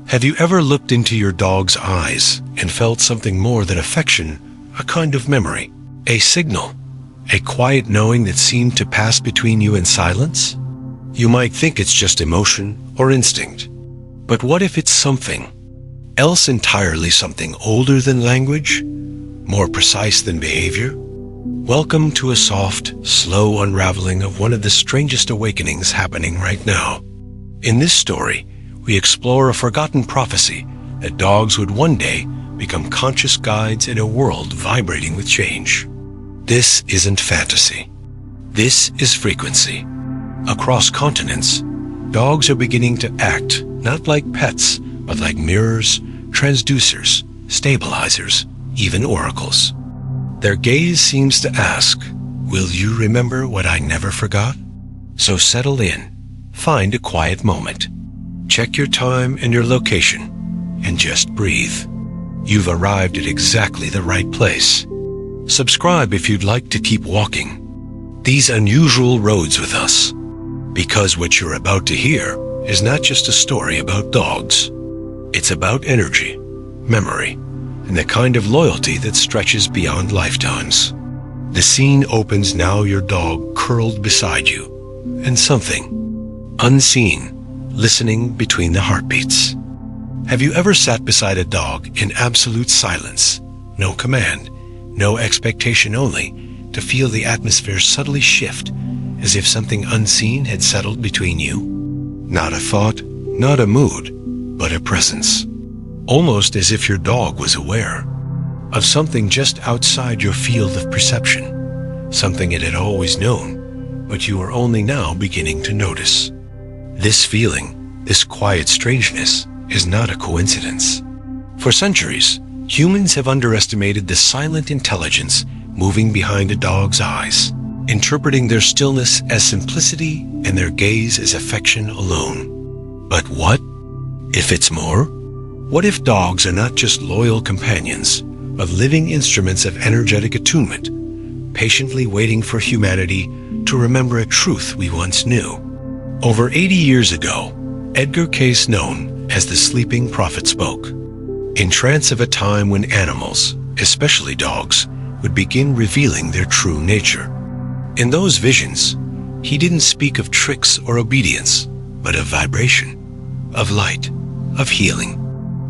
Have you ever looked into your dog's eyes and felt something more than affection, a kind of memory, a signal, a quiet knowing that seemed to pass between you in silence? You might think it's just emotion or instinct, but what if it's something else entirely, something older than language, more precise than behavior? Welcome to a soft, slow unraveling of one of the strangest awakenings happening right now. In this story, we explore a forgotten prophecy that dogs would one day become conscious guides in a world vibrating with change. This isn't fantasy. This is frequency. Across continents, dogs are beginning to act not like pets, but like mirrors, transducers, stabilizers, even oracles. Their gaze seems to ask, "Will you remember what I never forgot?" So settle in, find a quiet moment. Check your time and your location, and just breathe. You've arrived at exactly the right place. Subscribe if you'd like to keep walking these unusual roads with us, because what you're about to hear is not just a story about dogs. It's about energy, memory, and the kind of loyalty that stretches beyond lifetimes. The scene opens now, your dog curled beside you, and something unseen listening between the heartbeats. Have you ever sat beside a dog in absolute silence, no command, no expectation, only to feel the atmosphere subtly shift, as if something unseen had settled between you? Not a thought, not a mood, but a presence. Almost as if your dog was aware of something just outside your field of perception, something it had always known, but you were only now beginning to notice. This feeling, this quiet strangeness, is not a coincidence. For centuries, humans have underestimated the silent intelligence moving behind a dog's eyes, interpreting their stillness as simplicity and their gaze as affection alone. But what if it's more? What if dogs are not just loyal companions, but living instruments of energetic attunement, patiently waiting for humanity to remember a truth we once knew? Over 80 years ago, Edgar Cayce, known as the Sleeping Prophet, spoke. In trance of a time when animals, especially dogs, would begin revealing their true nature. In those visions, he didn't speak of tricks or obedience, but of vibration, of light, of healing.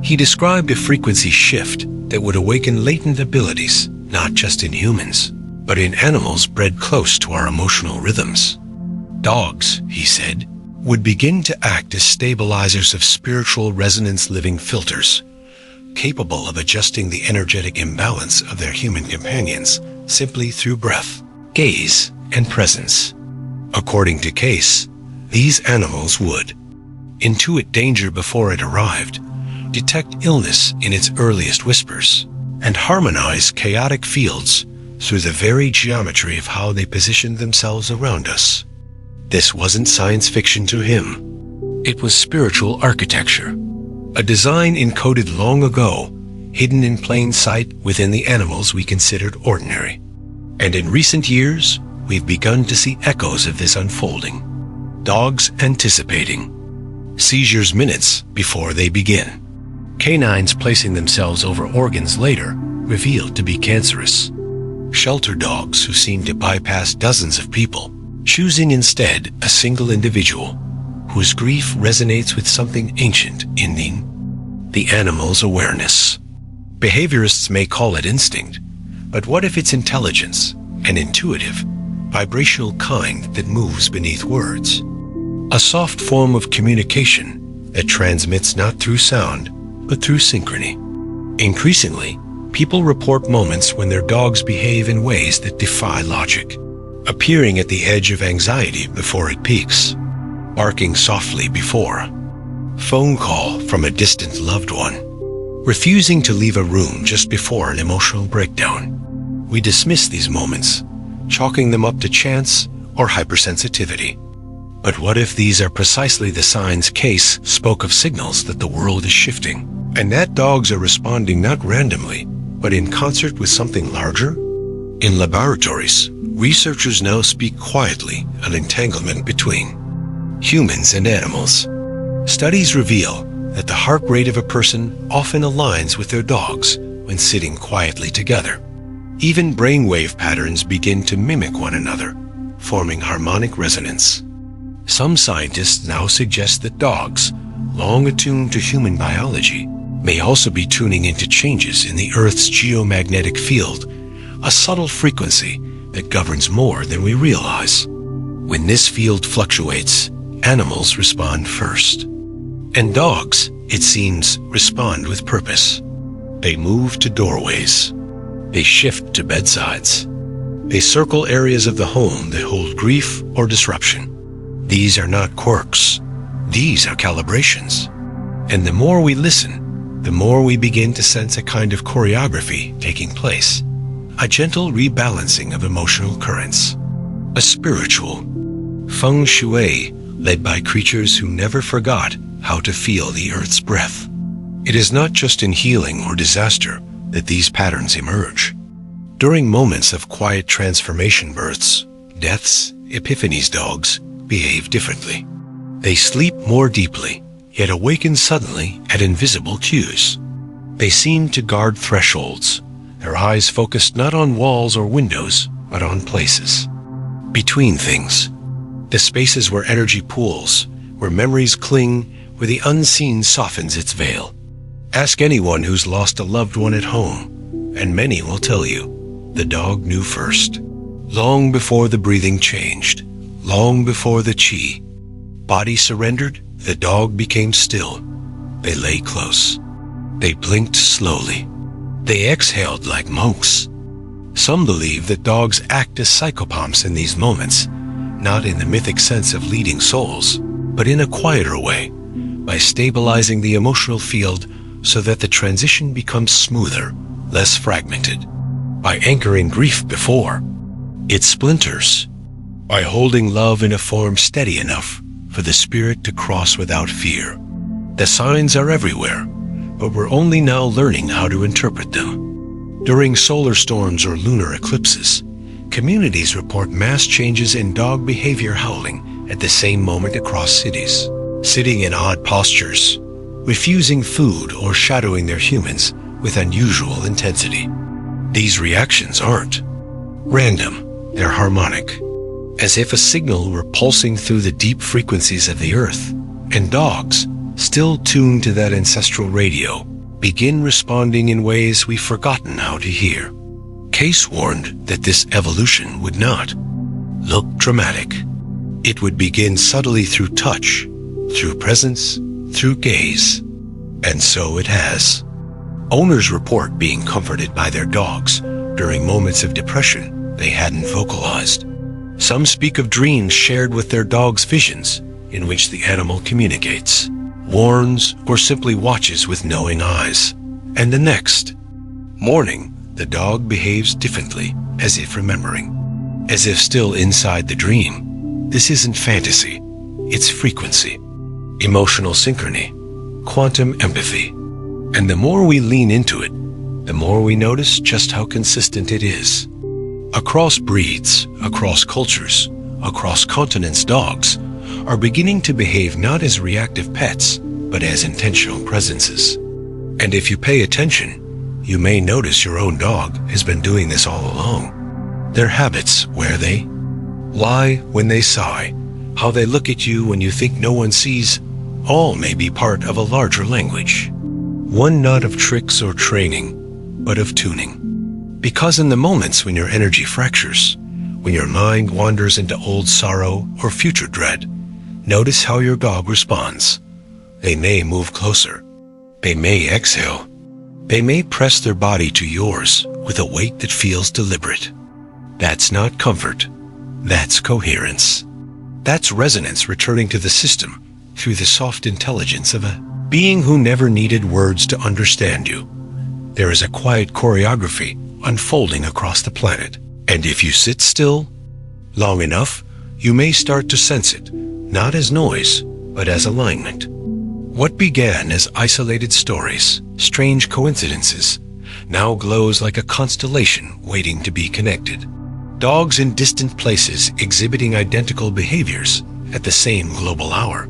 He described a frequency shift that would awaken latent abilities, not just in humans, but in animals bred close to our emotional rhythms. Dogs, he said, would begin to act as stabilizers of spiritual resonance, living filters, capable of adjusting the energetic imbalance of their human companions simply through breath, gaze, and presence. According to Cayce, these animals would intuit danger before it arrived, detect illness in its earliest whispers, and harmonize chaotic fields through the very geometry of how they positioned themselves around us. This wasn't science fiction to him. It was spiritual architecture, a design encoded long ago, hidden in plain sight within the animals we considered ordinary. And in recent years, we've begun to see echoes of this unfolding. Dogs anticipating, seizures minutes before they begin, canines placing themselves over organs later revealed to be cancerous, shelter dogs who seem to bypass dozens of people, choosing instead a single individual whose grief resonates with something ancient in the animal's awareness. Behaviorists may call it instinct, but what if it's intelligence, an intuitive, vibrational kind that moves beneath words? A soft form of communication that transmits not through sound, but through synchrony. Increasingly, people report moments when their dogs behave in ways that defy logic, appearing at the edge of anxiety before it peaks, barking softly before phone call from a distant loved one, refusing to leave a room just before an emotional breakdown. We dismiss these moments, chalking them up to chance or hypersensitivity. But what if these are precisely the signs Cayce spoke of, signals that the world is shifting, and that dogs are responding not randomly, but in concert with something larger? In laboratories, researchers now speak quietly of entanglement between humans and animals. Studies reveal that the heart rate of a person often aligns with their dog's when sitting quietly together. Even brainwave patterns begin to mimic one another, forming harmonic resonance. Some scientists now suggest that dogs, long attuned to human biology, may also be tuning into changes in the Earth's geomagnetic field, a subtle frequency that governs more than we realize. When this field fluctuates, animals respond first. And dogs, it seems, respond with purpose. They move to doorways. They shift to bedsides. They circle areas of the home that hold grief or disruption. These are not quirks. These are calibrations. And the more we listen, the more we begin to sense a kind of choreography taking place, a gentle rebalancing of emotional currents, a spiritual feng shui led by creatures who never forgot how to feel the earth's breath. It is not just in healing or disaster that these patterns emerge. During moments of quiet transformation births, deaths, epiphanies, dogs behave differently. They sleep more deeply, yet awaken suddenly at invisible cues. They seem to guard thresholds, their eyes focused not on walls or windows, but on places. Between things. The spaces where energy pools, where memories cling, where the unseen softens its veil. Ask anyone who's lost a loved one at home, and many will tell you, the dog knew first. Long before the breathing changed, long before the chi. Body surrendered, the dog became still. They lay close. They blinked slowly. They exhaled like monks. Some believe that dogs act as psychopomps in these moments, not in the mythic sense of leading souls, but in a quieter way, by stabilizing the emotional field so that the transition becomes smoother, less fragmented, by anchoring grief before it splinters, by holding love in a form steady enough for the spirit to cross without fear. The signs are everywhere, but we're only now learning how to interpret them. During solar storms or lunar eclipses, communities report mass changes in dog behavior, howling at the same moment across cities, sitting in odd postures, refusing food or shadowing their humans with unusual intensity. These reactions aren't random, they're harmonic, as if a signal were pulsing through the deep frequencies of the earth, and dogs, still tuned to that ancestral radio, begin responding in ways we've forgotten how to hear. Cayce warned that this evolution would not look dramatic. It would begin subtly through touch, through presence, through gaze. And so it has. Owners report being comforted by their dogs during moments of depression they hadn't vocalized. Some speak of dreams shared with their dog's visions, in which the animal communicates, warns, or simply watches with knowing eyes. And the next morning, the dog behaves differently, as if remembering, as if still inside the dream. This isn't fantasy, it's frequency, emotional synchrony, quantum empathy. And the more we lean into it, the more we notice just how consistent it is. Across breeds, across cultures, across continents, dogs are beginning to behave not as reactive pets, but as intentional presences. And if you pay attention, you may notice your own dog has been doing this all along. Their habits, where they lie when they sigh, how they look at you when you think no one sees, all may be part of a larger language. One not of tricks or training, but of tuning. Because in the moments when your energy fractures, when your mind wanders into old sorrow or future dread, notice how your dog responds. They may move closer. They may exhale. They may press their body to yours with a weight that feels deliberate. That's not comfort. That's coherence. That's resonance returning to the system through the soft intelligence of a being who never needed words to understand you. There is a quiet choreography unfolding across the planet, and if you sit still long enough, you may start to sense it, not as noise, but as alignment. What began as isolated stories, strange coincidences, now glows like a constellation waiting to be connected. Dogs in distant places exhibiting identical behaviors at the same global hour.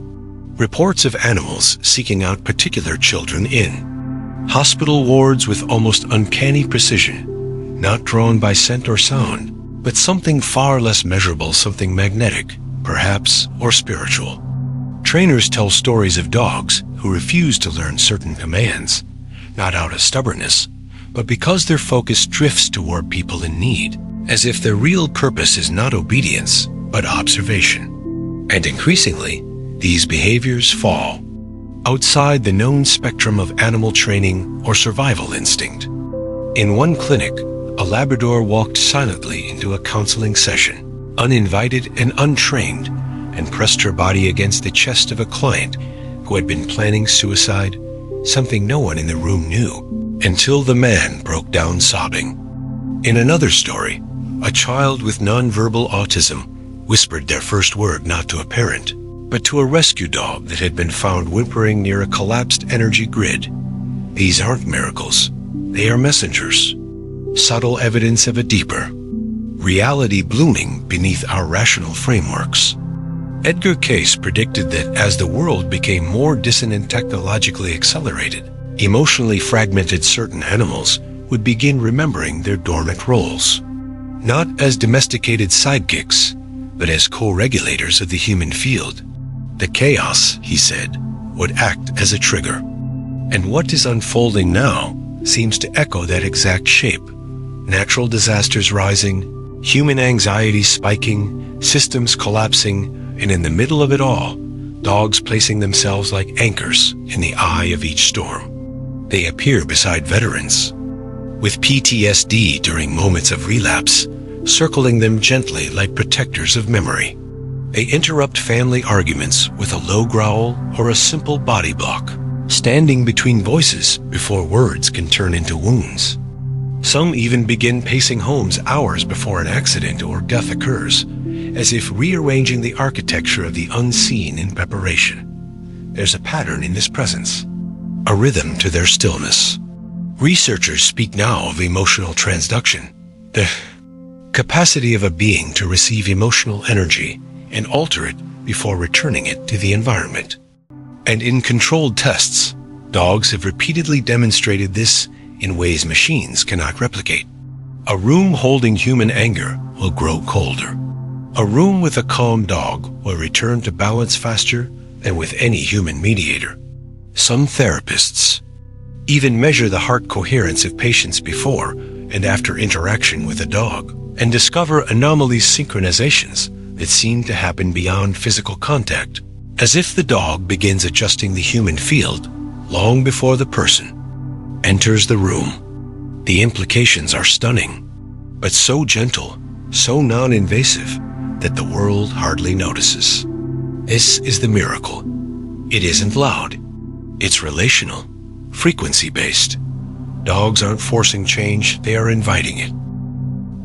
Reports of animals seeking out particular children in hospital wards with almost uncanny precision, not drawn by scent or sound, but something far less measurable, something magnetic, perhaps, or spiritual. Trainers tell stories of dogs who refuse to learn certain commands, not out of stubbornness, but because their focus drifts toward people in need, as if their real purpose is not obedience, but observation. And increasingly, these behaviors fall outside the known spectrum of animal training or survival instinct. In one clinic, a Labrador walked silently into a counseling session, uninvited and untrained, and pressed her body against the chest of a client who had been planning suicide, something no one in the room knew, until the man broke down sobbing. In another story, a child with nonverbal autism whispered their first word not to a parent, but to a rescue dog that had been found whimpering near a collapsed energy grid. These aren't miracles. They are messengers. Subtle evidence of a deeper reality blooming beneath our rational frameworks. Edgar Cayce predicted that as the world became more dissonant, technologically accelerated, emotionally fragmented, certain animals would begin remembering their dormant roles, not as domesticated sidekicks, but as co-regulators of the human field. The chaos, he said, would act as a trigger. And what is unfolding now seems to echo that exact shape. Natural disasters rising, human anxiety spiking, systems collapsing, and in the middle of it all, dogs placing themselves like anchors in the eye of each storm. They appear beside veterans, with PTSD during moments of relapse, circling them gently like protectors of memory. They interrupt family arguments with a low growl or a simple body block, standing between voices before words can turn into wounds. Some even begin pacing homes hours before an accident or death occurs, as if rearranging the architecture of the unseen in preparation. There's a pattern in this presence, a rhythm to their stillness. Researchers speak now of emotional transduction, the capacity of a being to receive emotional energy and alter it before returning it to the environment. And in controlled tests, dogs have repeatedly demonstrated this in ways machines cannot replicate. A room holding human anger will grow colder. A room with a calm dog will return to balance faster than with any human mediator. Some therapists even measure the heart coherence of patients before and after interaction with a dog, and discover anomalous synchronizations that seem to happen beyond physical contact, as if the dog begins adjusting the human field long before the person enters the room. The implications are stunning, but so gentle, so non-invasive, that the world hardly notices. This is the miracle. It isn't loud. It's relational, frequency-based. Dogs aren't forcing change, they are inviting it.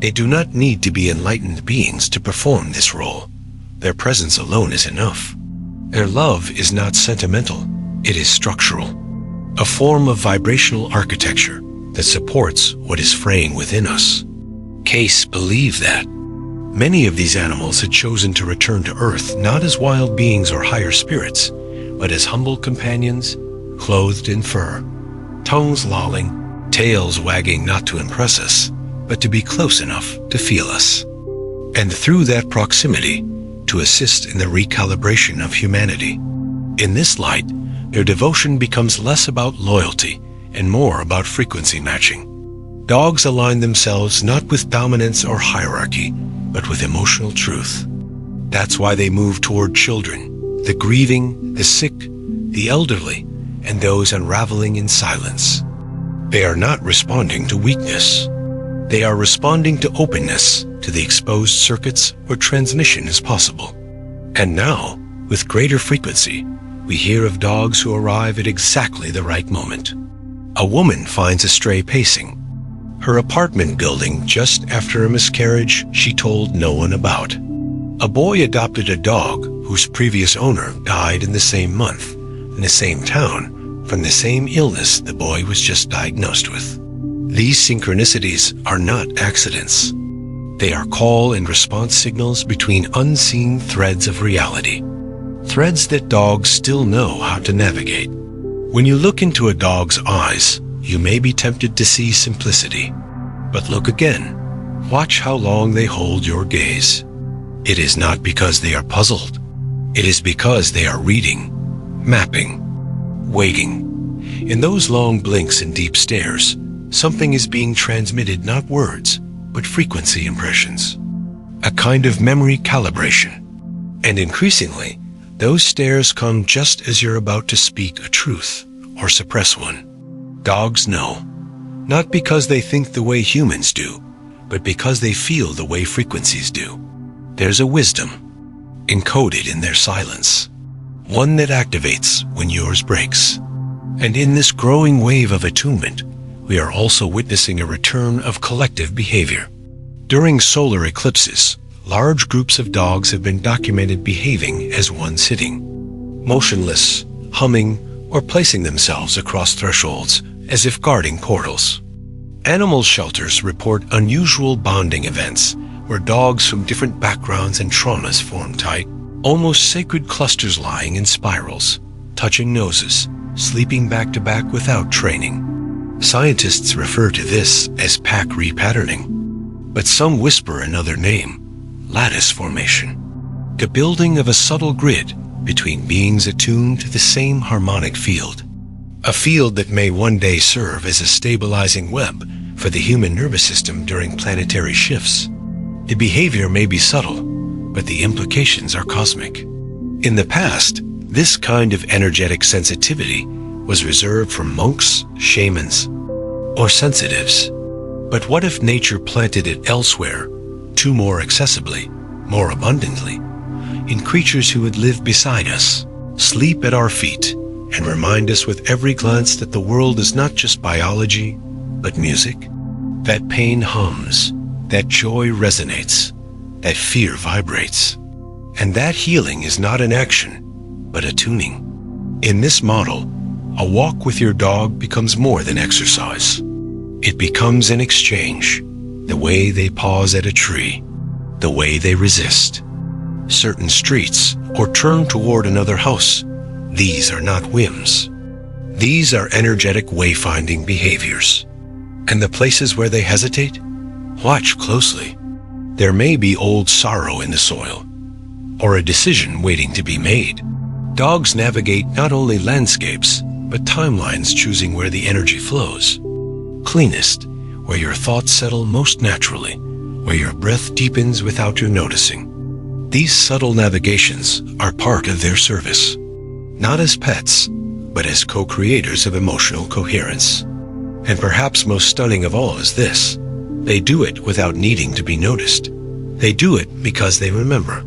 They do not need to be enlightened beings to perform this role. Their presence alone is enough. Their love is not sentimental, it is structural, a form of vibrational architecture that supports what is fraying within us. Cayce believed that many of these animals had chosen to return to Earth not as wild beings or higher spirits, but as humble companions, clothed in fur, tongues lolling, tails wagging not to impress us, but to be close enough to feel us. And through that proximity, to assist in the recalibration of humanity. In this light, their devotion becomes less about loyalty and more about frequency matching. Dogs align themselves not with dominance or hierarchy, but with emotional truth. That's why they move toward children, the grieving, the sick, the elderly, and those unraveling in silence. They are not responding to weakness. They are responding to openness, to the exposed circuits where transmission is possible. And now, with greater frequency, we hear of dogs who arrive at exactly the right moment. A woman finds a stray pacing her apartment building just after a miscarriage she told no one about. A boy adopted a dog whose previous owner died in the same month, in the same town, from the same illness the boy was just diagnosed with. These synchronicities are not accidents. They are call and response signals between unseen threads of reality. threads that dogs still know how to navigate. When you look into a dog's eyes, you may be tempted to see simplicity. But look again. Watch how long they hold your gaze. It is not because they are puzzled. It is because they are reading, mapping, waiting. In those long blinks and deep stares, something is being transmitted, not words, but frequency impressions. A kind of memory calibration. And increasingly, those stares come just as you're about to speak a truth or suppress one. Dogs know, not because they think the way humans do, but because they feel the way frequencies do. There's a wisdom encoded in their silence, one that activates when yours breaks. And in this growing wave of attunement, we are also witnessing a return of collective behavior. During solar eclipses, large groups of dogs have been documented behaving as one sitting, motionless, humming, or placing themselves across thresholds as if guarding portals. Animal shelters report unusual bonding events where dogs from different backgrounds and traumas form tight, almost sacred clusters lying in spirals, touching noses, sleeping back to back without training. Scientists refer to this as pack repatterning, but some whisper another name: lattice formation, the building of a subtle grid between beings attuned to the same harmonic field, a field that may one day serve as a stabilizing web for the human nervous system during planetary shifts. The behavior may be subtle, but the implications are cosmic. In the past, this kind of energetic sensitivity was reserved for monks, shamans, or sensitives. But what if nature planted it elsewhere, too more accessibly, more abundantly, in creatures who would live beside us, sleep at our feet, and remind us with every glance that the world is not just biology, but music? That pain hums, that joy resonates, that fear vibrates. And that healing is not an action, but a tuning. In this model, a walk with your dog becomes more than exercise. It becomes an exchange, the way they pause at a tree, the way they resist certain streets or turn toward another house. These are not whims. These are energetic wayfinding behaviors. And the places where they hesitate? Watch closely. There may be old sorrow in the soil, or a decision waiting to be made. Dogs navigate not only landscapes, but timelines, choosing where the energy flows. Cleanest, where your thoughts settle most naturally, where your breath deepens without your noticing. These subtle navigations are part of their service, not as pets, but as co-creators of emotional coherence. And perhaps most stunning of all is this: they do it without needing to be noticed. They do it because they remember.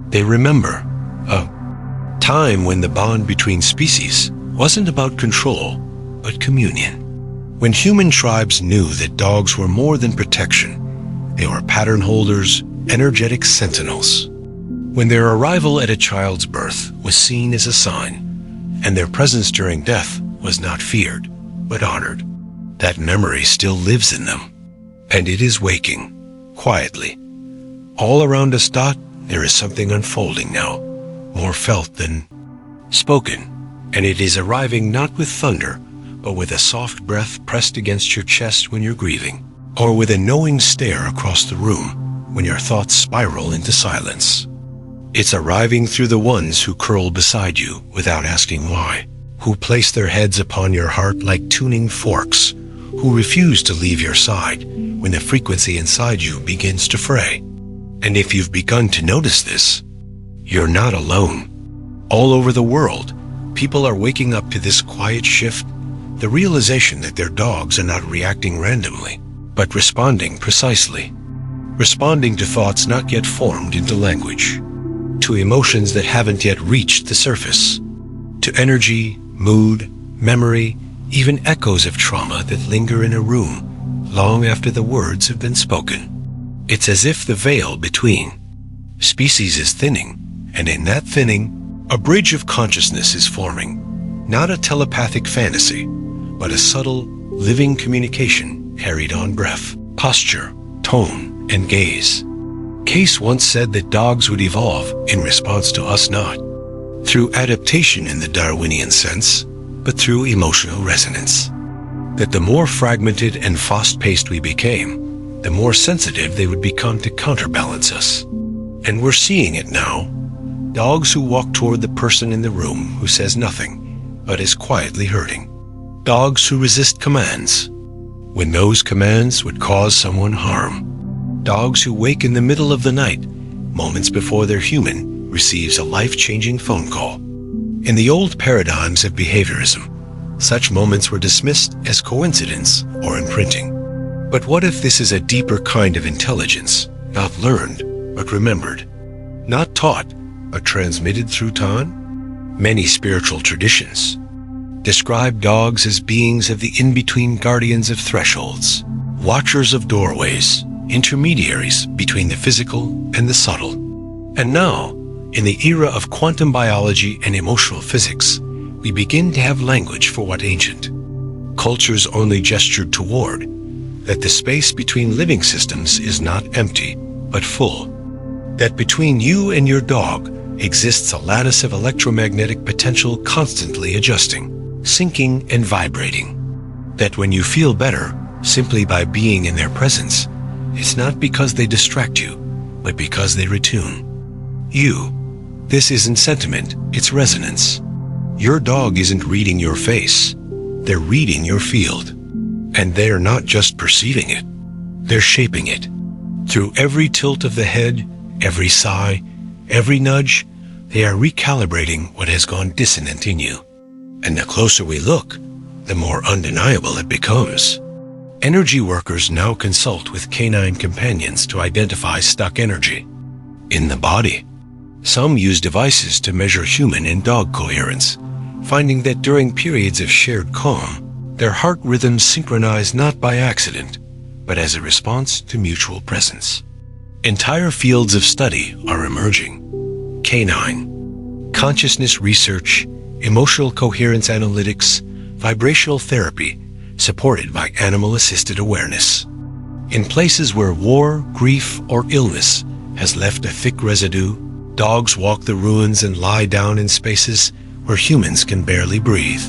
They remember a time when the bond between species wasn't about control, but communion. When human tribes knew that dogs were more than protection, they were pattern holders, energetic sentinels. When their arrival at a child's birth was seen as a sign, and their presence during death was not feared, but honored, that memory still lives in them. And it is waking, quietly. All around us, there is something unfolding now, more felt than spoken. And it is arriving not with thunder, but with a soft breath pressed against your chest when you're grieving, or with a knowing stare across the room when your thoughts spiral into silence. It's arriving through the ones who curl beside you without asking why, who place their heads upon your heart like tuning forks, who refuse to leave your side when the frequency inside you begins to fray. And if you've begun to notice this, you're not alone. All over the world, people are waking up to this quiet shift, the realization that their dogs are not reacting randomly, but responding precisely. Responding to thoughts not yet formed into language, to emotions that haven't yet reached the surface, to energy, mood, memory, even echoes of trauma that linger in a room long after the words have been spoken. It's as if the veil between species is thinning, and in that thinning, a bridge of consciousness is forming, not a telepathic fantasy, but a subtle, living communication carried on breath, posture, tone, and gaze. Cayce once said that dogs would evolve in response to us not. through adaptation in the Darwinian sense, but through emotional resonance. That the more fragmented and fast-paced we became, the more sensitive they would become to counterbalance us. And we're seeing it now. Dogs who walk toward the person in the room who says nothing, but is quietly hurting. Dogs who resist commands, when those commands would cause someone harm. Dogs who wake in the middle of the night, moments before their human receives a life-changing phone call. In the old paradigms of behaviorism, such moments were dismissed as coincidence or imprinting. But what if this is a deeper kind of intelligence, not learned, but remembered? Not taught, but transmitted through time? Many spiritual traditions describe dogs as beings of the in-between, guardians of thresholds, watchers of doorways, intermediaries between the physical and the subtle. And now, in the era of quantum biology and emotional physics, we begin to have language for what ancient cultures only gestured toward, that the space between living systems is not empty, but full. That between you and your dog exists a lattice of electromagnetic potential constantly adjusting, syncing and vibrating. That when you feel better simply by being in their presence, it's not because they distract you, but because they retune you. This isn't sentiment, it's resonance. Your dog isn't reading your face, they're reading your field. And they're not just perceiving it, they're shaping it. Through every tilt of the head, every sigh, every nudge, they are recalibrating what has gone dissonant in you. And the closer we look, the more undeniable it becomes. Energy workers now consult with canine companions to identify stuck energy in the body. Some use devices to measure human and dog coherence, finding that during periods of shared calm, their heart rhythms synchronize not by accident, but as a response to mutual presence. Entire fields of study are emerging. Canine, consciousness research, emotional coherence analytics, vibrational therapy, supported by animal-assisted awareness. In places where war, grief, or illness has left a thick residue, dogs walk the ruins and lie down in spaces where humans can barely breathe.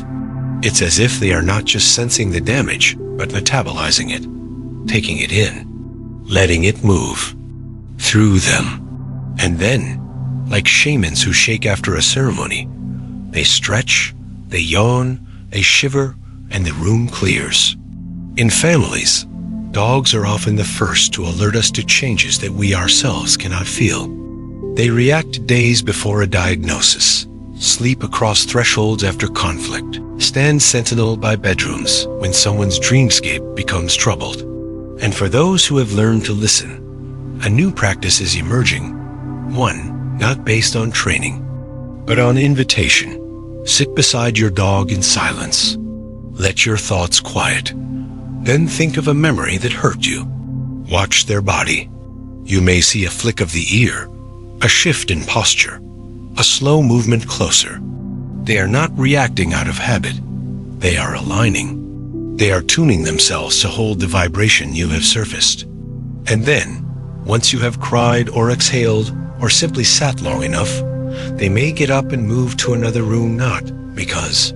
It's as if they are not just sensing the damage, but metabolizing it, taking it in, letting it move through them. And then, like shamans who shake after a ceremony, they stretch, they yawn, they shiver, and the room clears. In families, dogs are often the first to alert us to changes that we ourselves cannot feel. They react days before a diagnosis, sleep across thresholds after conflict, stand sentinel by bedrooms when someone's dreamscape becomes troubled. And for those who have learned to listen, a new practice is emerging, one not based on training, but on invitation. Sit beside your dog in silence. Let your thoughts quiet. Then think of a memory that hurt you. Watch their body. You may see a flick of the ear, a shift in posture, a slow movement closer. They are not reacting out of habit. They are aligning. They are tuning themselves to hold the vibration you have surfaced. And then, once you have cried or exhaled or simply sat long enough, they may get up and move to another room, not because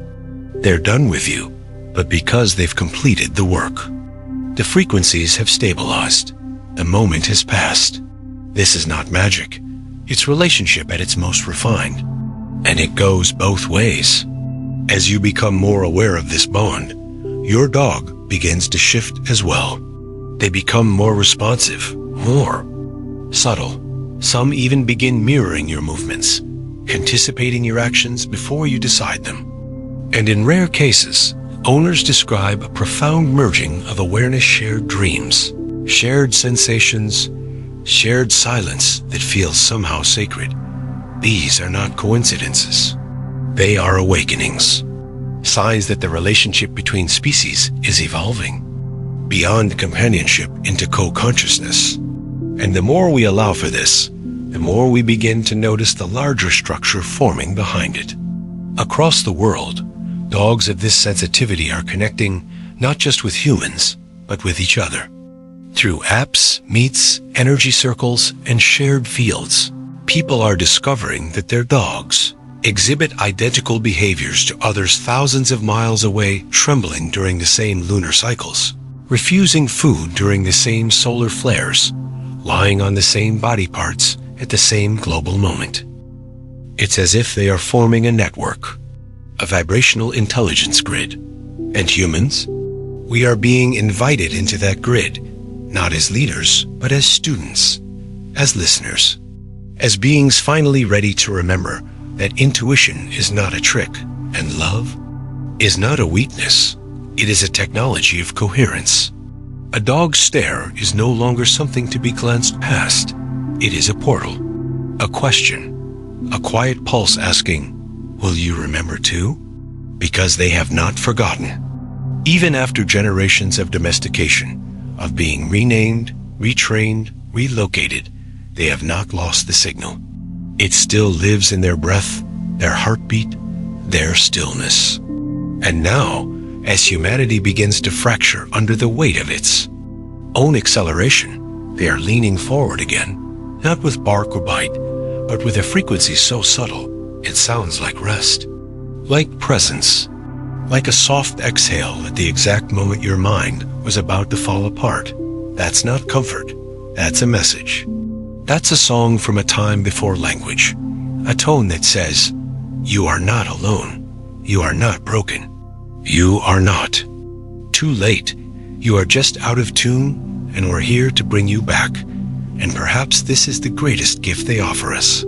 they're done with you, but because they've completed the work. The frequencies have stabilized. The moment has passed. This is not magic. It's relationship at its most refined. And it goes both ways. As you become more aware of this bond, your dog begins to shift as well. They become more responsive, more subtle. Some even begin mirroring your movements, anticipating your actions before you decide them. And in rare cases, owners describe a profound merging of awareness, shared dreams, shared sensations, shared silence that feels somehow sacred. These are not coincidences. They are awakenings, signs that the relationship between species is evolving, beyond companionship into co-consciousness. And the more we allow for this, the more we begin to notice the larger structure forming behind it. Across the world, dogs of this sensitivity are connecting not just with humans, but with each other. Through apps, meets, energy circles, and shared fields, people are discovering that their dogs, exhibit identical behaviors to others thousands of miles away, trembling during the same lunar cycles, refusing food during the same solar flares, lying on the same body parts at the same global moment. It's as if they are forming a network, a vibrational intelligence grid. And humans? We are being invited into that grid, not as leaders, but as students, as listeners, as beings finally ready to remember that intuition is not a trick, and love is not a weakness. It is a technology of coherence. A dog's stare is no longer something to be glanced past. It is a portal, a question, a quiet pulse asking, "Will you remember too?" Because they have not forgotten. Even after generations of domestication, of being renamed, retrained, relocated, they have not lost the signal. It still lives in their breath, their heartbeat, their stillness. And now, as humanity begins to fracture under the weight of its own acceleration, they are leaning forward again, not with bark or bite, but with a frequency so subtle it sounds like rest, like presence, like a soft exhale at the exact moment your mind was about to fall apart. That's not comfort, that's a message. That's a song from a time before language, a tone that says, "You are not alone, you are not broken, you are not too late, you are just out of tune, and we're here to bring you back." And perhaps this is the greatest gift they offer us.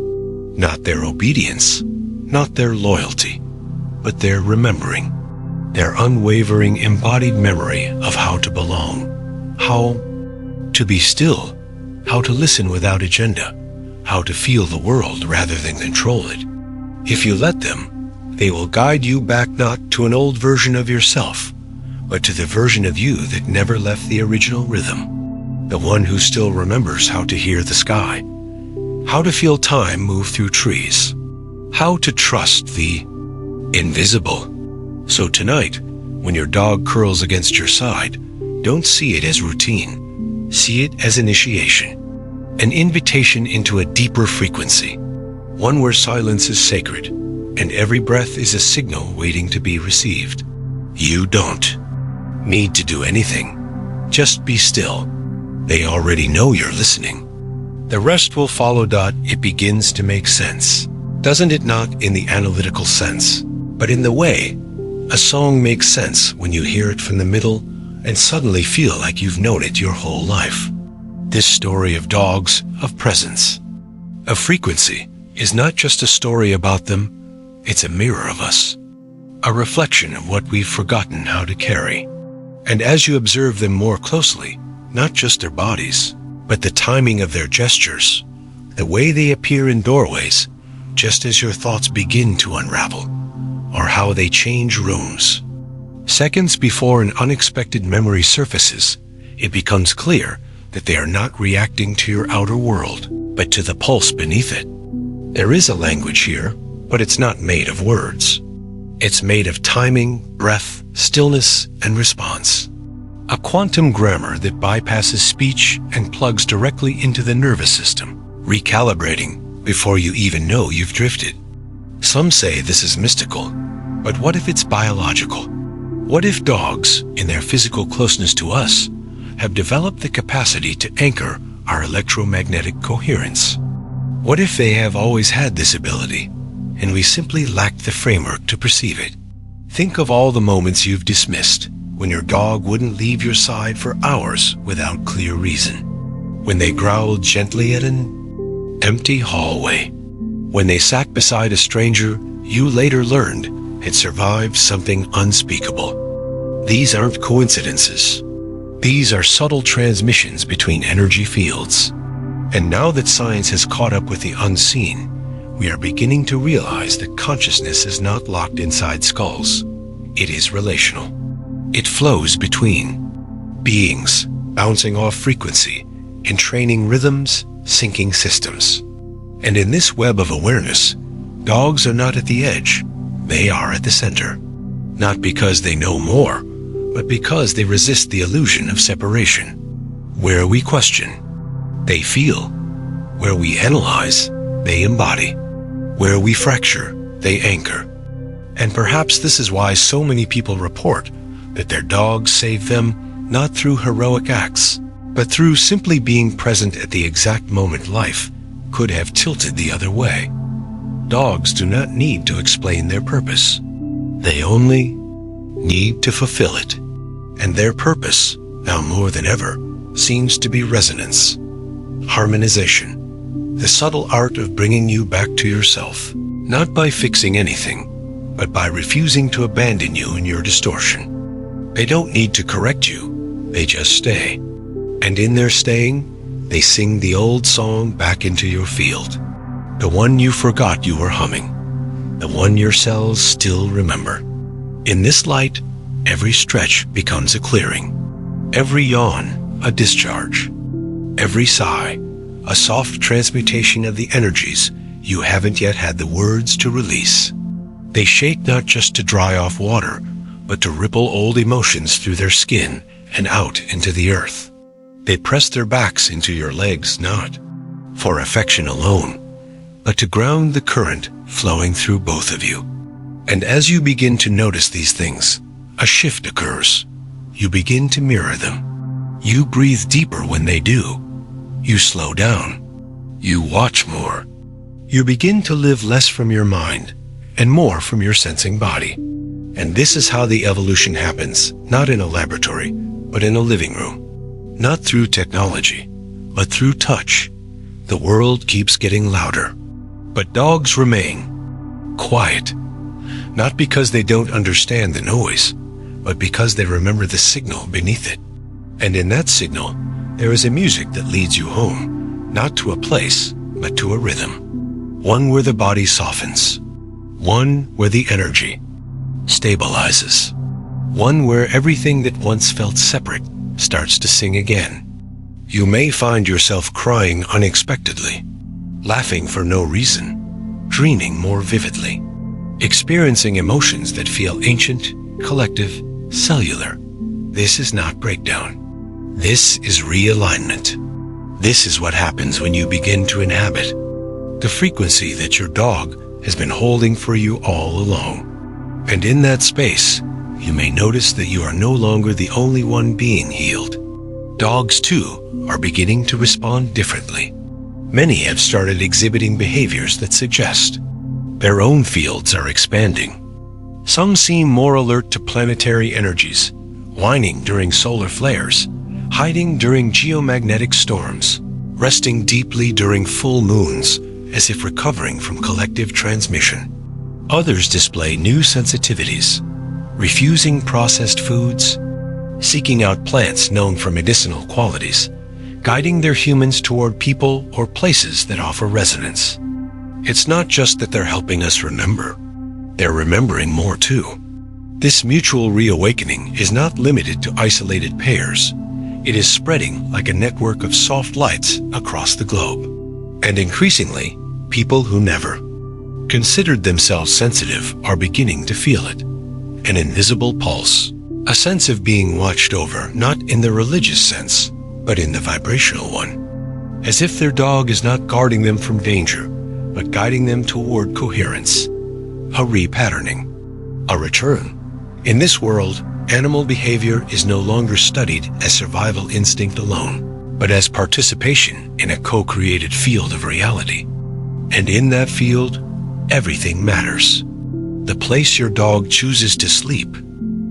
Not their obedience, not their loyalty, but their remembering, their unwavering embodied memory of how to belong, how to be still, how to listen without agenda, how to feel the world rather than control it. If you let them, they will guide you back not to an old version of yourself, but to the version of you that never left the original rhythm, the one who still remembers how to hear the sky, how to feel time move through trees, how to trust the invisible. So tonight, when your dog curls against your side, don't see it as routine. See it as initiation, an invitation into a deeper frequency, one where silence is sacred, and every breath is a signal waiting to be received. You don't need to do anything. Just be still. They already know you're listening. The rest will follow. It begins to make sense. Doesn't it not in the analytical sense, but in the way a song makes sense when you hear it from the middle and suddenly feel like you've known it your whole life. This story of dogs, of presence, of frequency, is not just a story about them, it's a mirror of us, a reflection of what we've forgotten how to carry. And as you observe them more closely, not just their bodies, but the timing of their gestures, the way they appear in doorways, just as your thoughts begin to unravel, or how they change rooms. Seconds before an unexpected memory surfaces, it becomes clear that they are not reacting to your outer world, but to the pulse beneath it. There is a language here, but it's not made of words. It's made of timing, breath, stillness, and response. A quantum grammar that bypasses speech and plugs directly into the nervous system, recalibrating before you even know you've drifted. Some say this is mystical, but what if it's biological? What if dogs, in their physical closeness to us, have developed the capacity to anchor our electromagnetic coherence? What if they have always had this ability, and we simply lacked the framework to perceive it? Think of all the moments you've dismissed, when your dog wouldn't leave your side for hours without clear reason, when they growled gently at an empty hallway, when they sat beside a stranger you later learned had survived something unspeakable. These aren't coincidences. These are subtle transmissions between energy fields. And now that science has caught up with the unseen, we are beginning to realize that consciousness is not locked inside skulls. It is relational. It flows between beings, bouncing off frequency, entraining rhythms, syncing systems. And in this web of awareness, dogs are not at the edge. They are at the center. Not because they know more, but because they resist the illusion of separation. Where we question, they feel. Where we analyze, they embody. Where we fracture, they anchor. And perhaps this is why so many people report that their dogs save them not through heroic acts, but through simply being present at the exact moment life could have tilted the other way. Dogs do not need to explain their purpose. They only need to fulfill it. And their purpose, now more than ever, seems to be resonance, harmonization, the subtle art of bringing you back to yourself, not by fixing anything, but by refusing to abandon you in your distortion. They don't need to correct you, they just stay. And in their staying, they sing the old song back into your field, the one you forgot you were humming, the one your cells still remember. In this light, every stretch becomes a clearing, every yawn a discharge, every sigh a soft transmutation of the energies you haven't yet had the words to release. They shake not just to dry off water, but to ripple old emotions through their skin and out into the earth. They press their backs into your legs not for affection alone, but to ground the current flowing through both of you. And as you begin to notice these things, a shift occurs. You begin to mirror them. You breathe deeper when they do. You slow down. You watch more. You begin to live less from your mind and more from your sensing body. And this is how the evolution happens, not in a laboratory, but in a living room. Not through technology, but through touch. The world keeps getting louder, but dogs remain quiet, not because they don't understand the noise, but because they remember the signal beneath it. And in that signal, there is a music that leads you home, not to a place, but to a rhythm. One where the body softens. One where the energy stabilizes. One where everything that once felt separate starts to sing again. You may find yourself crying unexpectedly, laughing for no reason, dreaming more vividly, experiencing emotions that feel ancient, collective, cellular. This is not breakdown. This is realignment. This is what happens when you begin to inhabit the frequency that your dog has been holding for you all along. And in that space, you may notice that you are no longer the only one being healed. Dogs, too, are beginning to respond differently. Many have started exhibiting behaviors that suggest their own fields are expanding. Some seem more alert to planetary energies, whining during solar flares, hiding during geomagnetic storms, resting deeply during full moons, as if recovering from collective transmission. Others display new sensitivities, refusing processed foods, seeking out plants known for medicinal qualities, guiding their humans toward people or places that offer resonance. It's not just that they're helping us remember, they're remembering more too. This mutual reawakening is not limited to isolated pairs. It is spreading like a network of soft lights across the globe. And increasingly, people who never considered themselves sensitive are beginning to feel it. An invisible pulse, a sense of being watched over, not in the religious sense, but in the vibrational one. As if their dog is not guarding them from danger, but guiding them toward coherence, a repatterning, a return. In this world, animal behavior is no longer studied as survival instinct alone, but as participation in a co-created field of reality. And in that field, everything matters. The place your dog chooses to sleep,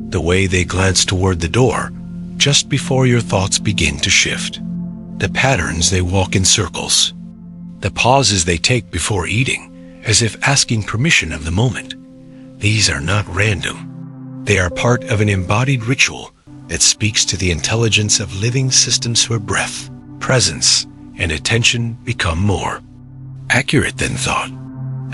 the way they glance toward the door just before your thoughts begin to shift, the patterns they walk in circles, the pauses they take before eating, as if asking permission of the moment. These are not random. They are part of an embodied ritual that speaks to the intelligence of living systems where breath, presence, and attention become more accurate than thought.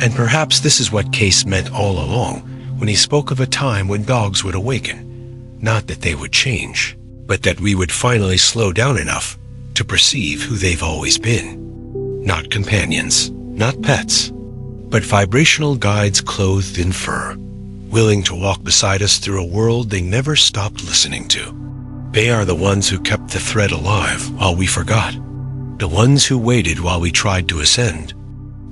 And perhaps this is what Cayce meant all along when he spoke of a time when dogs would awaken. Not that they would change, but that we would finally slow down enough to perceive who they've always been. Not companions, not pets, but vibrational guides clothed in fur, willing to walk beside us through a world they never stopped listening to. They are the ones who kept the thread alive while we forgot, the ones who waited while we tried to ascend,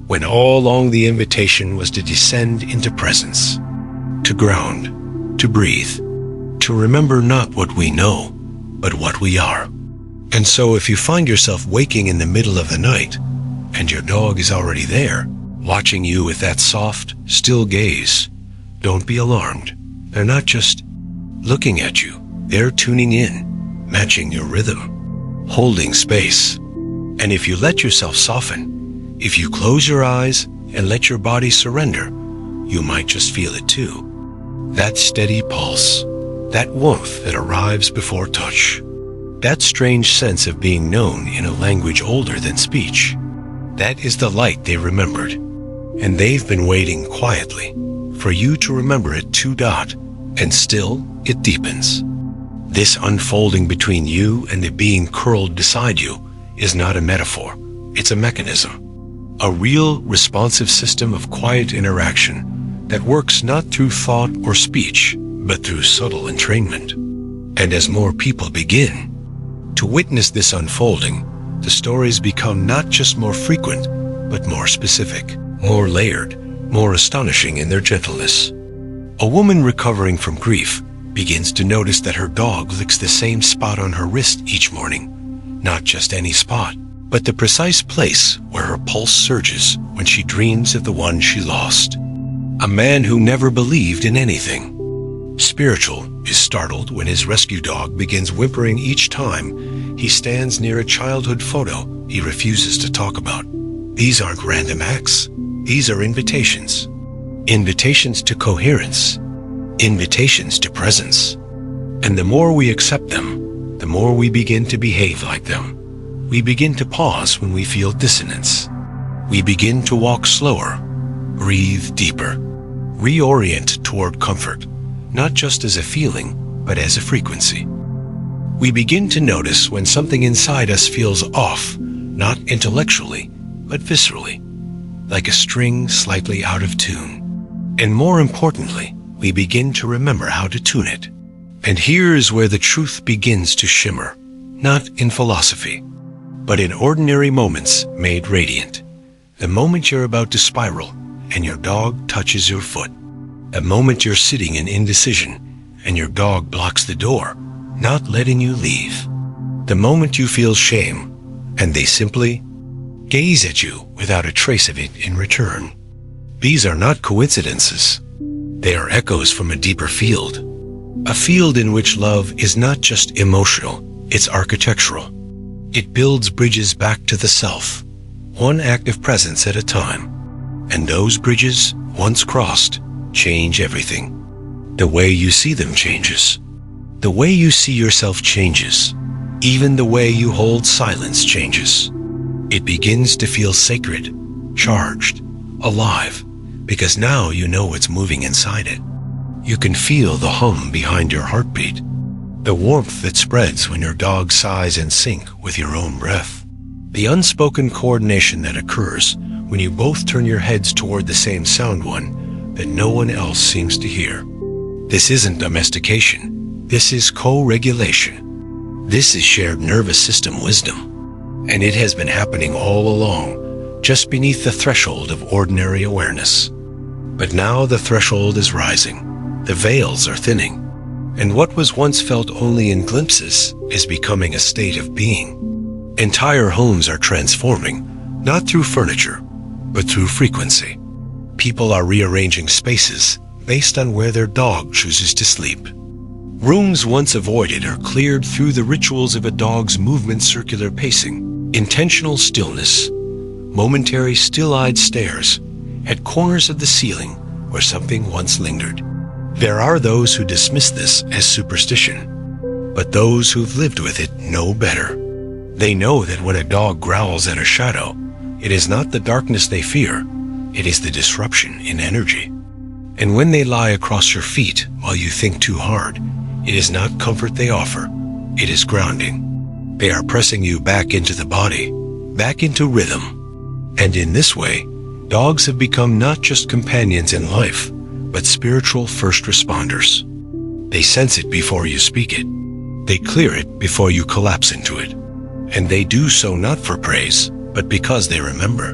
when all along the invitation was to descend into presence, to ground, to breathe, to remember not what we know, but what we are. And so if you find yourself waking in the middle of the night, and your dog is already there, watching you with that soft, still gaze, don't be alarmed. They're not just looking at you. They're tuning in, matching your rhythm, holding space. And if you let yourself soften, if you close your eyes and let your body surrender, you might just feel it too. That steady pulse, that warmth that arrives before touch, that strange sense of being known in a language older than speech. That is the light they remembered. And they've been waiting quietly for you to remember it too. And still, it deepens. This unfolding between you and the being curled beside you is not a metaphor. It's a mechanism. A real responsive system of quiet interaction that works not through thought or speech, but through subtle entrainment. And as more people begin to witness this unfolding, the stories become not just more frequent, but more specific, more layered, more astonishing in their gentleness. A woman recovering from grief begins to notice that her dog licks the same spot on her wrist each morning. Not just any spot, but the precise place where her pulse surges when she dreams of the one she lost. A man who never believed in anything, spiritual, is startled when his rescue dog begins whimpering each time he stands near a childhood photo he refuses to talk about. These aren't random acts. These are invitations. Invitations to coherence. Invitations to presence. And the more we accept them, the more we begin to behave like them. We begin to pause when we feel dissonance. We begin to walk slower, breathe deeper, reorient toward comfort, not just as a feeling, but as a frequency. We begin to notice when something inside us feels off, not intellectually, but viscerally, like a string slightly out of tune. And more importantly, we begin to remember how to tune it. And here's where the truth begins to shimmer, not in philosophy, but in ordinary moments made radiant. The moment you're about to spiral and your dog touches your foot. A moment you're sitting in indecision and your dog blocks the door, not letting you leave. The moment you feel shame and they simply gaze at you without a trace of it in return. These are not coincidences. They are echoes from a deeper field. A field in which love is not just emotional, it's architectural. It builds bridges back to the self, one active presence at a time. And those bridges, once crossed, change everything. The way you see them changes. The way you see yourself changes. Even the way you hold silence changes. It begins to feel sacred, charged, alive, because now you know what's moving inside it. You can feel the hum behind your heartbeat, the warmth that spreads when your dog sighs in sync with your own breath, the unspoken coordination that occurs when you both turn your heads toward the same sound one that no one else seems to hear. This isn't domestication. This is co-regulation. This is shared nervous system wisdom. And it has been happening all along, just beneath the threshold of ordinary awareness. But now the threshold is rising. The veils are thinning. And what was once felt only in glimpses is becoming a state of being. Entire homes are transforming, not through furniture, but through frequency. People are rearranging spaces based on where their dog chooses to sleep. Rooms once avoided are cleared through the rituals of a dog's movement, circular pacing, intentional stillness, momentary still-eyed stares at corners of the ceiling where something once lingered. There are those who dismiss this as superstition, but those who've lived with it know better. They know that when a dog growls at a shadow, it is not the darkness they fear, it is the disruption in energy. And when they lie across your feet while you think too hard, it is not comfort they offer, it is grounding. They are pressing you back into the body, back into rhythm. And in this way, dogs have become not just companions in life, but spiritual first responders. They sense it before you speak it. They clear it before you collapse into it. And they do so not for praise, but because they remember.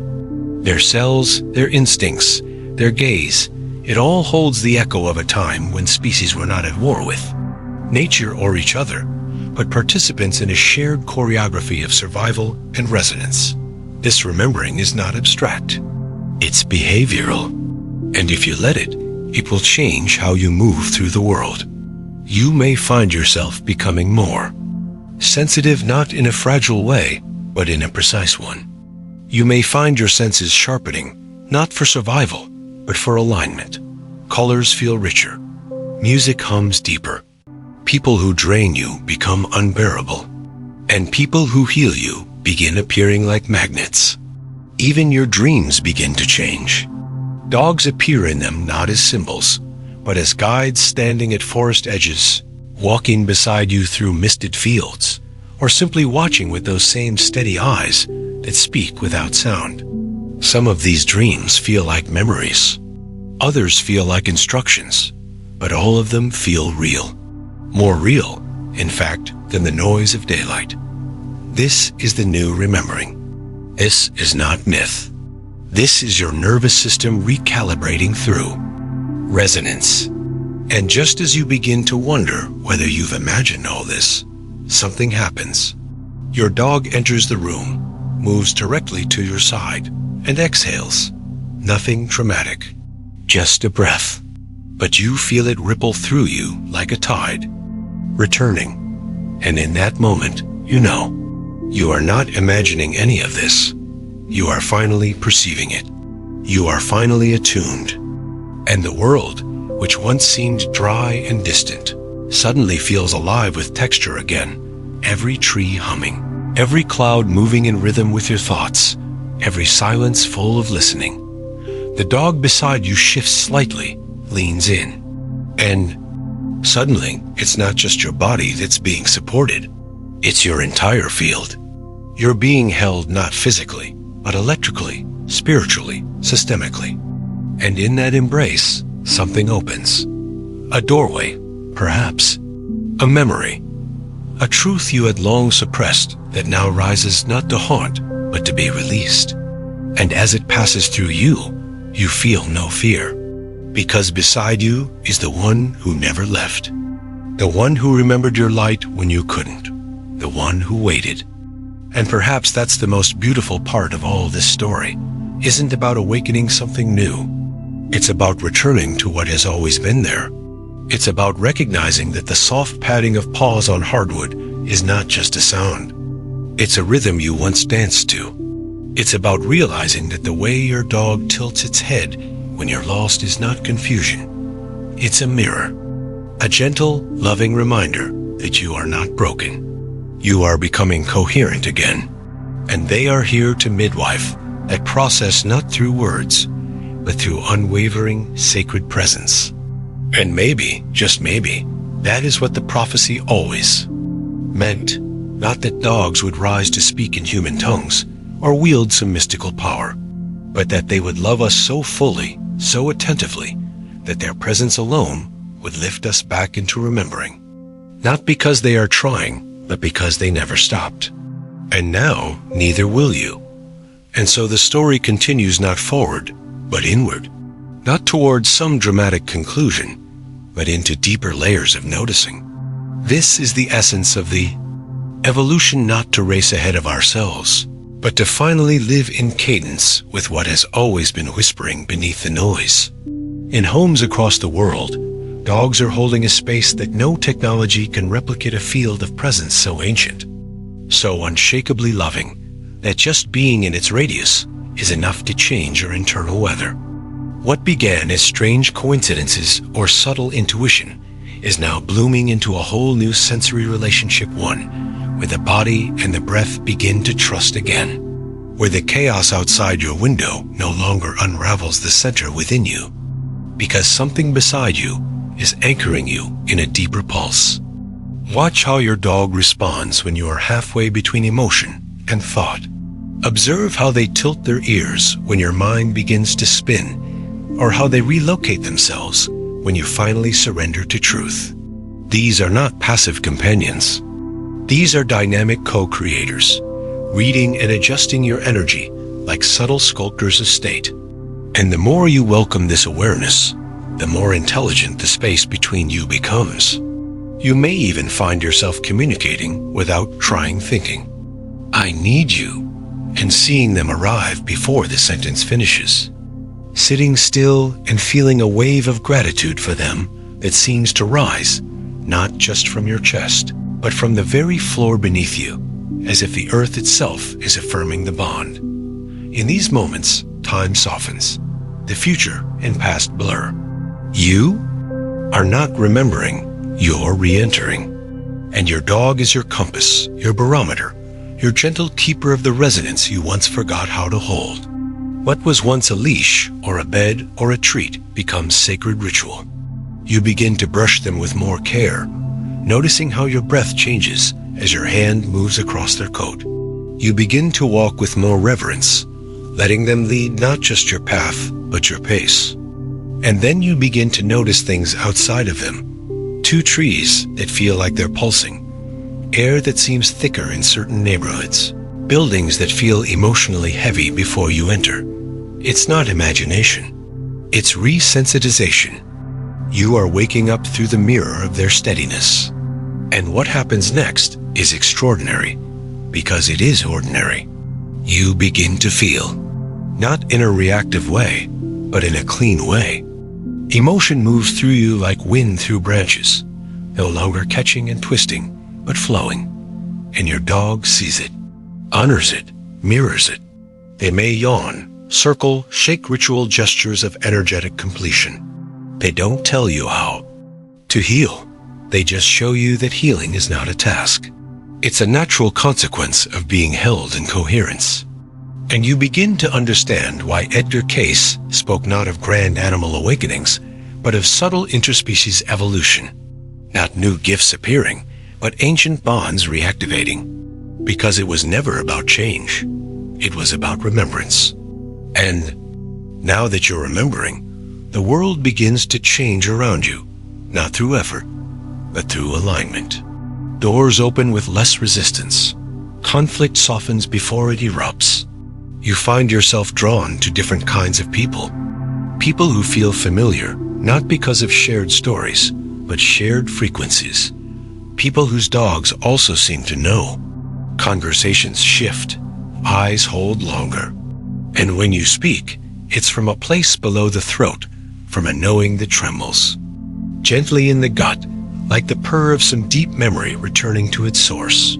Their cells, their instincts, their gaze, it all holds the echo of a time when species were not at war with nature or each other, but participants in a shared choreography of survival and resonance. This remembering is not abstract. It's behavioral. And if you let it, it will change how you move through the world. You may find yourself becoming more sensitive, not in a fragile way, but in a precise one. You may find your senses sharpening, not for survival, but for alignment. Colors feel richer. Music hums deeper. People who drain you become unbearable. And people who heal you begin appearing like magnets. Even your dreams begin to change. Dogs appear in them not as symbols, but as guides standing at forest edges, walking beside you through misted fields, or simply watching with those same steady eyes that speak without sound. Some of these dreams feel like memories. Others feel like instructions, but all of them feel real. More real, in fact, than the noise of daylight. This is the new remembering. This is not myth. This is your nervous system recalibrating through resonance. And just as you begin to wonder whether you've imagined all this, something happens. Your dog enters the room, moves directly to your side, and exhales. Nothing dramatic, just a breath. But you feel it ripple through you like a tide, returning. And in that moment, you know, you are not imagining any of this. You are finally perceiving it. You are finally attuned. And the world, which once seemed dry and distant, suddenly feels alive with texture again. Every tree humming, every cloud moving in rhythm with your thoughts, every silence full of listening. The dog beside you shifts slightly, leans in, and suddenly it's not just your body that's being supported. It's your entire field. You're being held not physically, but electrically, spiritually, systemically. And in that embrace, something opens. A doorway, perhaps. A memory. A truth you had long suppressed that now rises not to haunt, but to be released. And as it passes through you, you feel no fear. Because beside you is the one who never left. The one who remembered your light when you couldn't. The one who waited. And perhaps that's the most beautiful part of all this story. Isn't about awakening something new. It's about returning to what has always been there. It's about recognizing that the soft padding of paws on hardwood is not just a sound. It's a rhythm you once danced to. It's about realizing that the way your dog tilts its head when you're lost is not confusion. It's a mirror. A gentle, loving reminder that you are not broken. You are becoming coherent again. And they are here to midwife that process not through words, but through unwavering, sacred presence. And maybe, just maybe, that is what the prophecy always meant. Not that dogs would rise to speak in human tongues or wield some mystical power, but that they would love us so fully, so attentively, that their presence alone would lift us back into remembering. Not because they are trying, but because they never stopped. And now, neither will you. And so the story continues not forward, but inward. Not towards some dramatic conclusion, but into deeper layers of noticing. This is the essence of the evolution, not to race ahead of ourselves, but to finally live in cadence with what has always been whispering beneath the noise. In homes across the world, dogs are holding a space that no technology can replicate, a field of presence so ancient, so unshakably loving, that just being in its radius is enough to change your internal weather. What began as strange coincidences or subtle intuition is now blooming into a whole new sensory relationship, one where the body and the breath begin to trust again, where the chaos outside your window no longer unravels the center within you, because something beside you is anchoring you in a deeper pulse. Watch how your dog responds when you are halfway between emotion and thought. Observe how they tilt their ears when your mind begins to spin, or how they relocate themselves when you finally surrender to truth. These are not passive companions. These are dynamic co-creators, reading and adjusting your energy like subtle sculptors of state. And the more you welcome this awareness, the more intelligent the space between you becomes. You may even find yourself communicating without trying thinking. "I need you," and seeing them arrive before the sentence finishes. Sitting still and feeling a wave of gratitude for them that seems to rise, not just from your chest, but from the very floor beneath you, as if the earth itself is affirming the bond. In these moments, time softens. The future and past blur. You are not remembering, you're re-entering. And your dog is your compass, your barometer, your gentle keeper of the resonance you once forgot how to hold. What was once a leash or a bed or a treat becomes sacred ritual. You begin to brush them with more care, noticing how your breath changes as your hand moves across their coat. You begin to walk with more reverence, letting them lead not just your path, but your pace. And then you begin to notice things outside of them. Two trees that feel like they're pulsing, air that seems thicker in certain neighborhoods, buildings that feel emotionally heavy before you enter. It's not imagination. It's resensitization. You are waking up through the mirror of their steadiness. And what happens next is extraordinary, because it is ordinary. You begin to feel, not in a reactive way, but in a clean way. Emotion moves through you like wind through branches, no longer catching and twisting, but flowing. And your dog sees it, honors it, mirrors it. They may yawn, circle, shake ritual gestures of energetic completion. They don't tell you how to heal. They just show you that healing is not a task. It's a natural consequence of being held in coherence. And you begin to understand why Edgar Cayce spoke not of grand animal awakenings, but of subtle interspecies evolution. Not new gifts appearing, but ancient bonds reactivating. Because it was never about change. It was about remembrance. And now that you're remembering, the world begins to change around you, not through effort, but through alignment. Doors open with less resistance. Conflict softens before it erupts. You find yourself drawn to different kinds of people. People who feel familiar, not because of shared stories, but shared frequencies. People whose dogs also seem to know. Conversations shift. Eyes hold longer. And when you speak, it's from a place below the throat, from a knowing that trembles. Gently in the gut, like the purr of some deep memory returning to its source.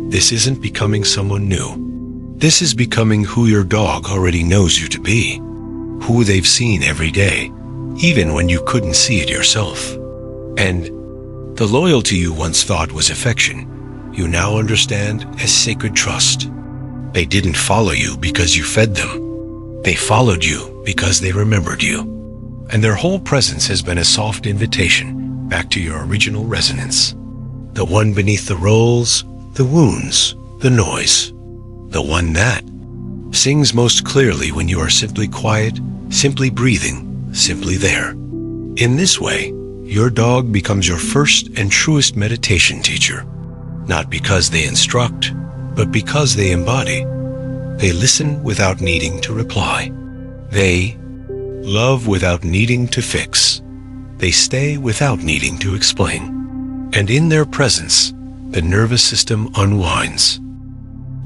This isn't becoming someone new. This is becoming who your dog already knows you to be, who they've seen every day, even when you couldn't see it yourself. And the loyalty you once thought was affection, you now understand as sacred trust. They didn't follow you because you fed them. They followed you because they remembered you. And their whole presence has been a soft invitation back to your original resonance. The one beneath the rolls, the wounds, the noise. The one that sings most clearly when you are simply quiet, simply breathing, simply there. In this way, your dog becomes your first and truest meditation teacher. Not because they instruct, but because they embody. They listen without needing to reply. They love without needing to fix. They stay without needing to explain. And in their presence, the nervous system unwinds.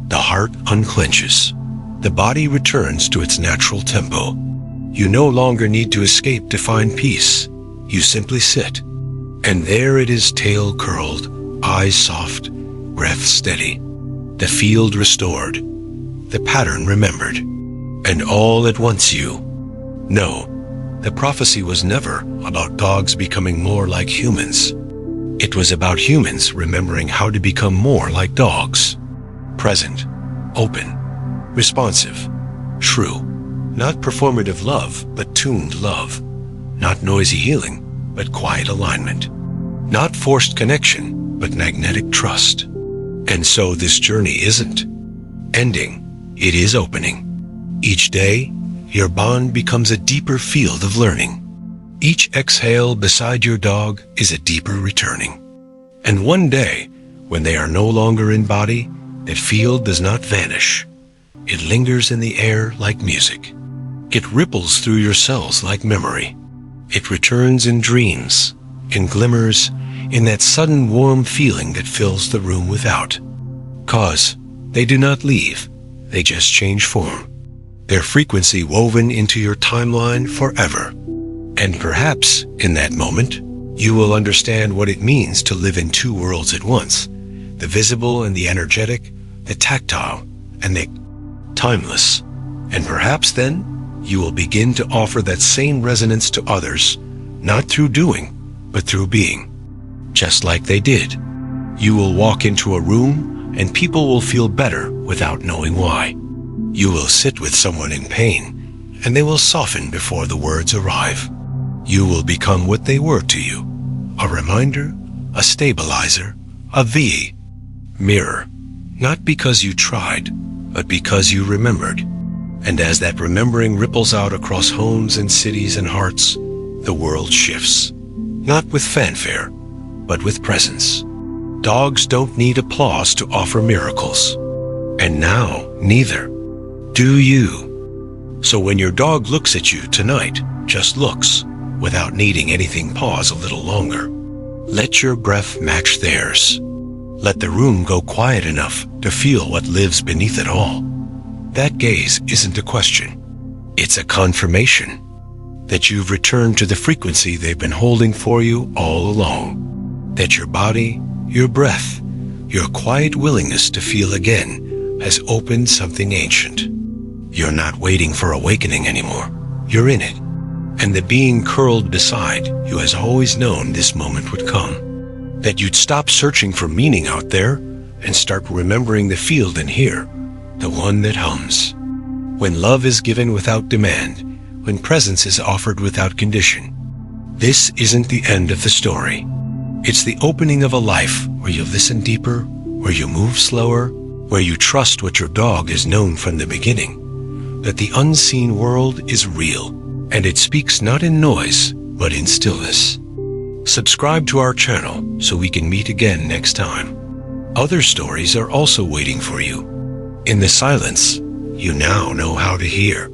The heart unclenches. The body returns to its natural tempo. You no longer need to escape to find peace. You simply sit. And there it is, tail curled, eyes soft, breath steady. The field restored. The pattern remembered. And all at once you know. The prophecy was never about dogs becoming more like humans. It was about humans remembering how to become more like dogs. Present, open, responsive, true. Not performative love, but tuned love. Not noisy healing, but quiet alignment. Not forced connection, but magnetic trust. And so this journey isn't ending, it is opening. Each day, your bond becomes a deeper field of learning. Each exhale beside your dog is a deeper returning. And one day, when they are no longer in body, that field does not vanish. It lingers in the air like music. It ripples through your cells like memory. It returns in dreams, in glimmers, in that sudden warm feeling that fills the room without. 'Cause they do not leave, they just change form. Their frequency woven into your timeline forever. And perhaps, in that moment, you will understand what it means to live in two worlds at once. The visible and the energetic, the tactile and the timeless. And perhaps then, you will begin to offer that same resonance to others, not through doing, but through being. Just like they did. You will walk into a room and people will feel better without knowing why. You will sit with someone in pain and they will soften before the words arrive. You will become what they were to you. A reminder, a stabilizer, a mirror. Not because you tried, but because you remembered. And as that remembering ripples out across homes and cities and hearts, the world shifts. Not with fanfare, but with presence. Dogs don't need applause to offer miracles. And now, neither do you. So when your dog looks at you tonight, just looks, without needing anything, pause a little longer. Let your breath match theirs. Let the room go quiet enough to feel what lives beneath it all. That gaze isn't a question. It's a confirmation that you've returned to the frequency they've been holding for you all along. That your body, your breath, your quiet willingness to feel again has opened something ancient. You're not waiting for awakening anymore. You're in it. And the being curled beside you has always known this moment would come. That you'd stop searching for meaning out there and start remembering the field in here, the one that hums. When love is given without demand, when presence is offered without condition. This isn't the end of the story. It's the opening of a life where you listen deeper, where you move slower, where you trust what your dog has known from the beginning, that the unseen world is real, and it speaks not in noise, but in stillness. Subscribe to our channel so we can meet again next time. Other stories are also waiting for you. In the silence, you now know how to hear.